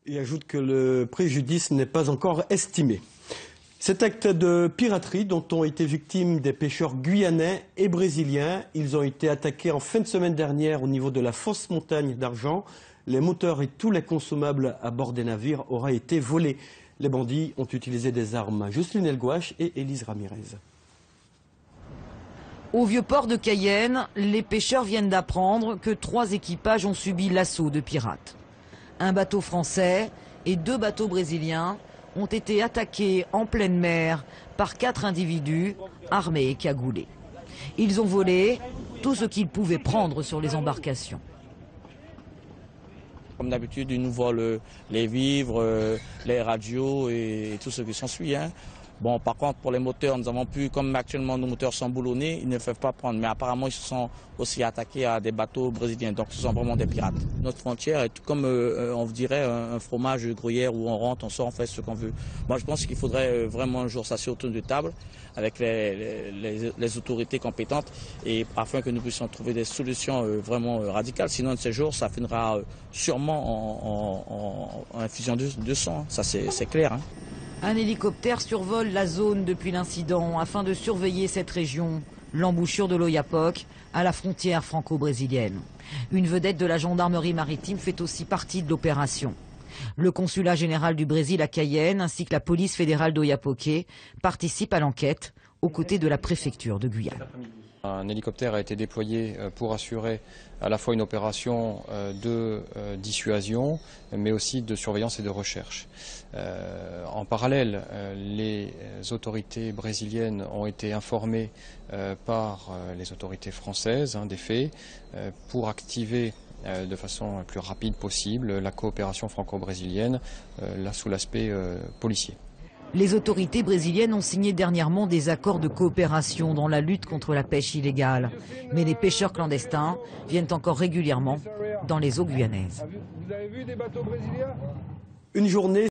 Il ajoute que le préjudice n'est pas encore estimé. Cet acte de piraterie dont ont été victimes des pêcheurs guyanais et brésiliens, ils ont été attaqués en fin de semaine dernière au niveau de la fosse montagne d'Argent. Les moteurs et tous les consommables à bord des navires auraient été volés. Les bandits ont utilisé des armes. Jocelyne Elgouache et Élise Ramirez. Au vieux port de Cayenne, les pêcheurs viennent d'apprendre que 3 équipages ont subi l'assaut de pirates. Un bateau français et 2 bateaux brésiliens ont été attaqués en pleine mer par 4 individus armés et cagoulés. Ils ont volé tout ce qu'ils pouvaient prendre sur les embarcations. Comme d'habitude, ils nous volent les vivres, les radios et tout ce qui s'ensuit. Bon, par contre, pour les moteurs, nous avons pu, comme actuellement nos moteurs sont boulonnés, ils ne peuvent pas prendre. Mais apparemment, ils se sont aussi attaqués à des bateaux brésiliens. Donc, ce sont vraiment des pirates. Notre frontière est comme, on vous dirait, un fromage gruyère où on rentre, on sort, on fait ce qu'on veut. Moi, je pense qu'il faudrait vraiment un jour s'asseoir autour de table avec les autorités compétentes et afin que nous puissions trouver des solutions vraiment radicales. Sinon, de ces jours, ça finira sûrement en infusion de sang. Ça, c'est clair. Un hélicoptère survole la zone depuis l'incident afin de surveiller cette région, l'embouchure de l'Oyapock, à la frontière franco-brésilienne. Une vedette de la gendarmerie maritime fait aussi partie de l'opération. Le consulat général du Brésil à Cayenne ainsi que la police fédérale d'Oiapoque participent à l'enquête aux côtés de la préfecture de Guyane. Un hélicoptère a été déployé pour assurer à la fois une opération de dissuasion, mais aussi de surveillance et de recherche. En parallèle, les autorités brésiliennes ont été informées par les autorités françaises des faits pour activer de façon la plus rapide possible la coopération franco-brésilienne, là sous l'aspect policier. Les autorités brésiliennes ont signé dernièrement des accords de coopération dans la lutte contre la pêche illégale. Mais les pêcheurs clandestins viennent encore régulièrement dans les eaux guyanaises. Une journée